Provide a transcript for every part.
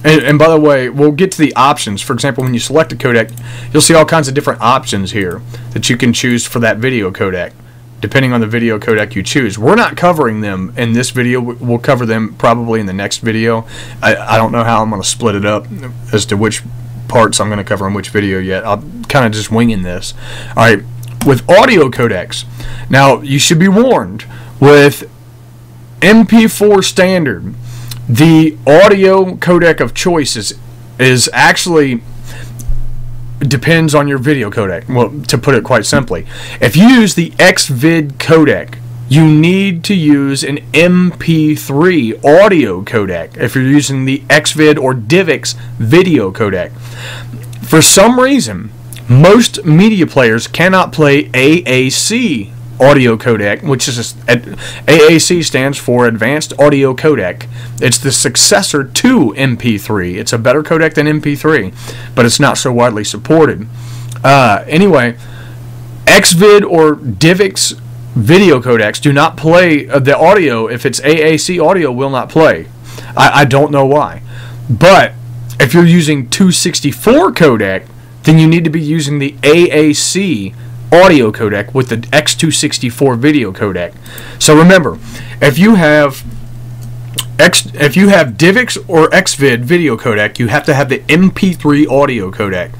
And by the way, we'll get to the options. For example, when you select a codec, you'll see all kinds of different options here that you can choose for that video codec, depending on the video codec you choose. We're not covering them in this video. We'll cover them probably in the next video. I don't know how I'm going to split it up as to which parts I'm going to cover in which video yet. I'm kind of just winging this. All right, with audio codecs, now you should be warned, with MP4 standard, the audio codec of choice is actually depends on your video codec. Well, to put it quite simply, if you use the XVID codec, you need to use an MP3 audio codec if you're using the XVID or DivX video codec. For some reason, most media players cannot play AAC audio codec, which is AAC stands for Advanced Audio Codec. It's the successor to MP3. It's a better codec than MP3, but it's not so widely supported. Anyway, XVID or DivX video codecs do not play the audio. If it's AAC audio, will not play. I don't know why. But if you're using 264 codec, then you need to be using the AAC audio codec with the X264 video codec. So remember, if you have DivX or XVID video codec, you have to have the MP3 audio codec.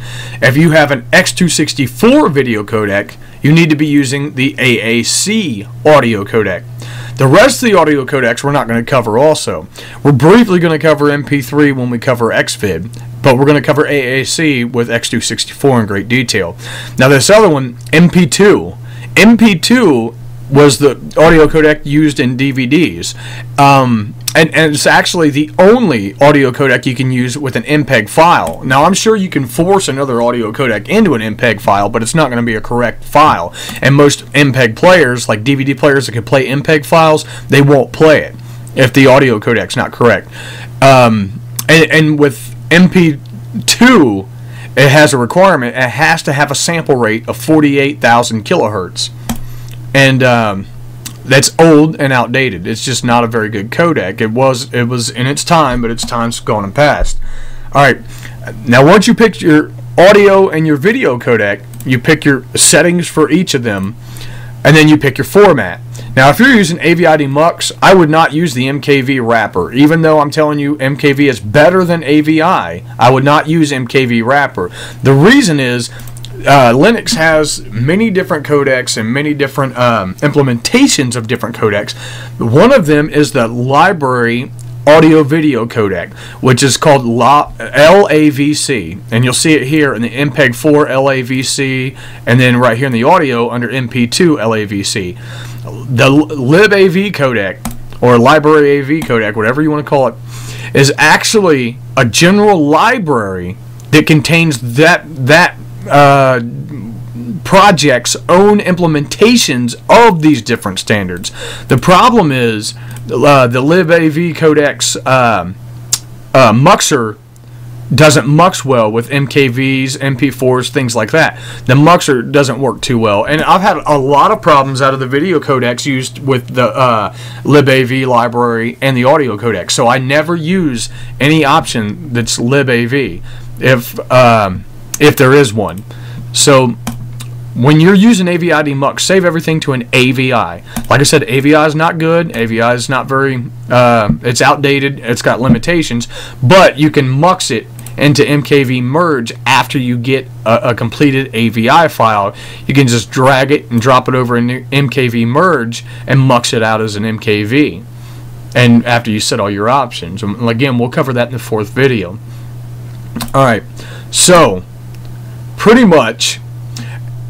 If you have an X264 video codec, you need to be using the AAC audio codec. The rest of the audio codecs we're not going to cover also. We're briefly going to cover MP3 when we cover XVID, but we're going to cover AAC with X264 in great detail. Now this other one, MP2. MP2 was the audio codec used in DVDs. And it's actually the only audio codec you can use with an MPEG file. Now, I'm sure you can force another audio codec into an MPEG file, but it's not going to be a correct file. And most MPEG players, like DVD players that can play MPEG files, they won't play it if the audio codec's not correct. And with MP2, it has a requirement. It has to have a sample rate of 48,000 kilohertz. And that's old and outdated. It's just not a very good codec. It was in its time, but its time's gone and past. All right. Now, once you pick your audio and your video codec, you pick your settings for each of them, and then you pick your format. Now, if you're using AVID Mux, I would not use the MKV wrapper. Even though I'm telling you MKV is better than AVI, I would not use MKV wrapper. The reason is Linux has many different codecs and many different implementations of different codecs. One of them is the library audio video codec, which is called LAVC, and you'll see it here in the MPEG-4 LAVC, and then right here in the audio under MP2 LAVC. The LibAV codec, or library AV codec, whatever you want to call it, is actually a general library that contains that project's own implementations of these different standards. The problem is the LibAV codec's muxer doesn't mux well with MKVs, MP4s, things like that. The muxer doesn't work too well, and I've had a lot of problems out of the video codecs used with the LibAV library and the audio codec. So I never use any option that's LibAV if there is one. So when you're using AVID Mux, save everything to an AVI. Like I said, AVI is not good. AVI is not very, it's outdated. It's got limitations. But you can mux it into MKV merge after you get a completed AVI file. You can just drag it and drop it over in MKV merge and mux it out as an MKV. And after you set all your options. And again, we'll cover that in the 4th video. Alright, so pretty much,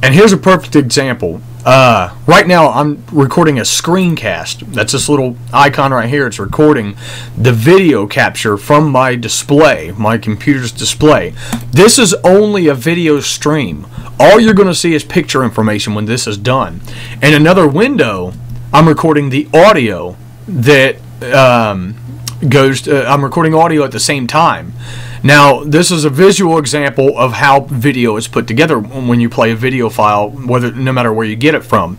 and here's a perfect example. Right now I'm recording a screencast. That's this little icon right here. It's recording the video capture from my display, my computer's display. This is only a video stream. All you're going to see is picture information when this is done. In another window, I'm recording the audio that I'm recording audio at the same time. Now, this is a visual example of how video is put together when you play a video file, no matter where you get it from.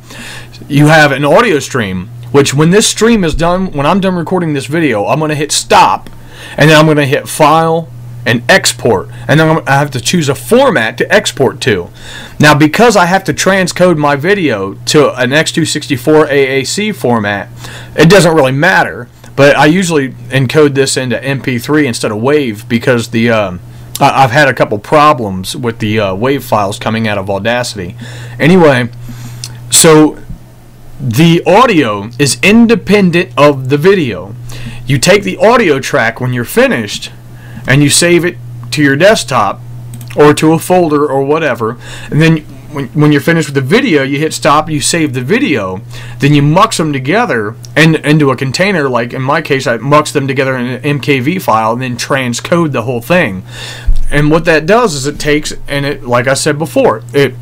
You have an audio stream, which when this stream is done, when I'm done recording this video, I'm going to hit stop, and then I'm going to hit File and Export, and then I have to choose a format to export to. Now, because I have to transcode my video to an X264 AAC format, it doesn't really matter, but I usually encode this into MP3 instead of WAV because the I've had a couple problems with the WAV files coming out of Audacity. Anyway, so the audio is independent of the video. You take the audio track when you're finished and you save it to your desktop or to a folder or whatever, and then when you're finished with the video, you hit stop, you save the video, then you mux them together into a container. Like in my case, I mux them together in an MKV file and then transcode the whole thing. And what that does is it takes, and it, like I said before, it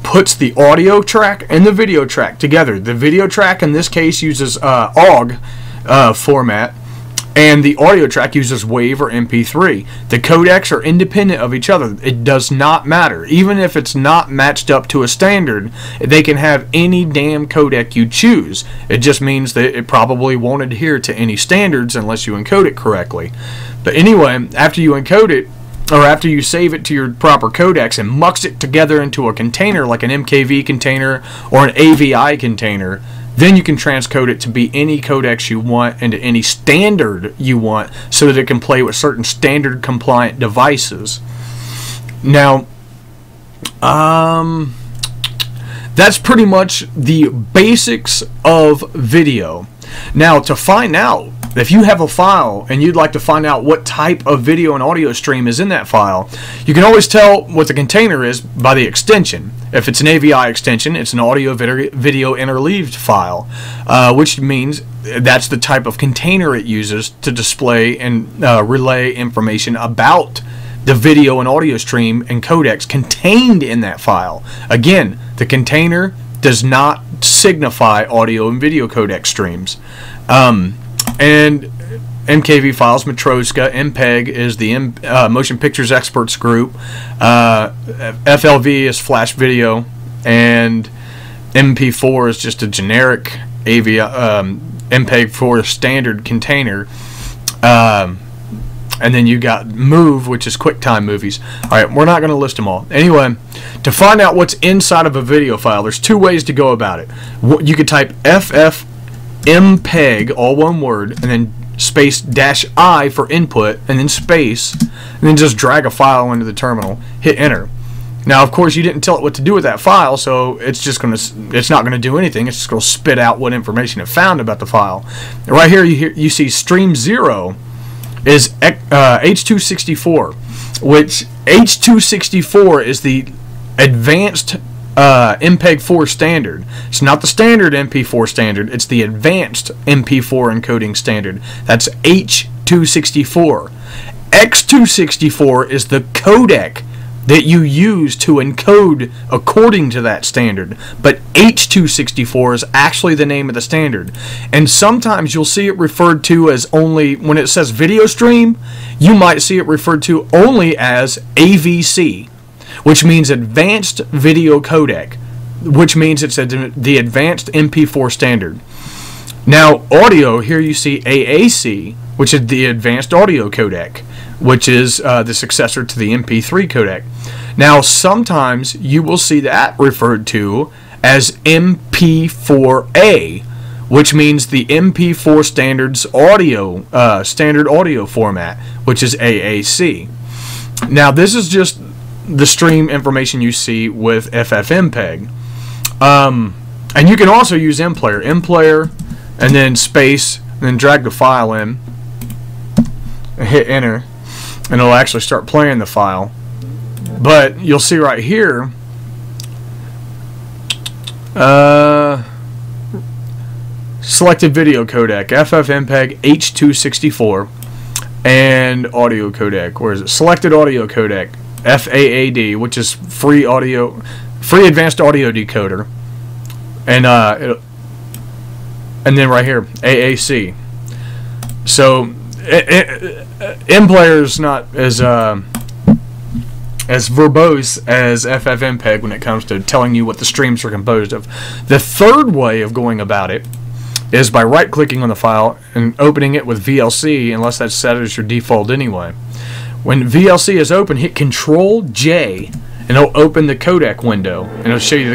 puts the audio track and the video track together. The video track in this case uses OGG format, and the audio track uses WAV or MP3. The codecs are independent of each other. It does not matter. Even if it's not matched up to a standard, they can have any damn codec you choose. It just means that it probably won't adhere to any standards unless you encode it correctly. But anyway, after you encode it, or after you save it to your proper codecs and mux it together into a container like an MKV container or an AVI container, then you can transcode it to be any codecs you want and to any standard you want so that it can play with certain standard compliant devices. Now, that's pretty much the basics of video. Now, to find out if you have a file and you'd like to find out what type of video and audio stream is in that file, you can always tell what the container is by the extension. If it's an AVI extension, it's an audio video interleaved file, which means that's the type of container it uses to display and relay information about the video and audio stream and codecs contained in that file. Again, the container does not signify audio and video codec streams. And MKV files, Matroska, MPEG is the Motion Pictures Experts Group, FLV is Flash Video, and MP4 is just a generic MPEG 4 standard container. And then you got Move, which is QuickTime Movies. Alright, we're not going to list them all. Anyway, to find out what's inside of a video file, there's two ways to go about it. You could type FFmpeg, all one word, and then space -I for input, and then space, and then just drag a file into the terminal, hit enter. Now, of course, you didn't tell it what to do with that file, so it's not gonna do anything. It's just gonna spit out what information it found about the file. Right here, you see stream 0 is H264, which H264 is the advanced MPEG 4 standard. It's not the standard MP4 standard, it's the advanced MP4 encoding standard. That's H264. X264 is the codec that you use to encode according to that standard, but H264 is actually the name of the standard. And sometimes you'll see it referred to as only, when it says video stream, you might see it referred to only as AVC, which means Advanced Video Codec, which means it's the Advanced MP4 standard. Now, audio, here you see AAC, which is the Advanced Audio Codec, which is the successor to the MP3 codec. Now, sometimes you will see that referred to as MP4A, which means the MP4 standard's audio, standard audio format, which is AAC. Now, this is just the stream information you see with FFmpeg. And you can also use mplayer, and then space, and then drag the file in, and hit enter, and it'll actually start playing the file. But you'll see right here, selected video codec, FFmpeg H264, and audio codec. Where is it? Selected audio codec, FAAD, which is free advanced audio decoder, and then right here AAC. So mplayer is not as verbose as FFmpeg when it comes to telling you what the streams are composed of. The third way of going about it is by right-clicking on the file and opening it with VLC, unless that's set as your default anyway. When VLC is open, hit Control J, and it'll open the codec window, and it'll show you the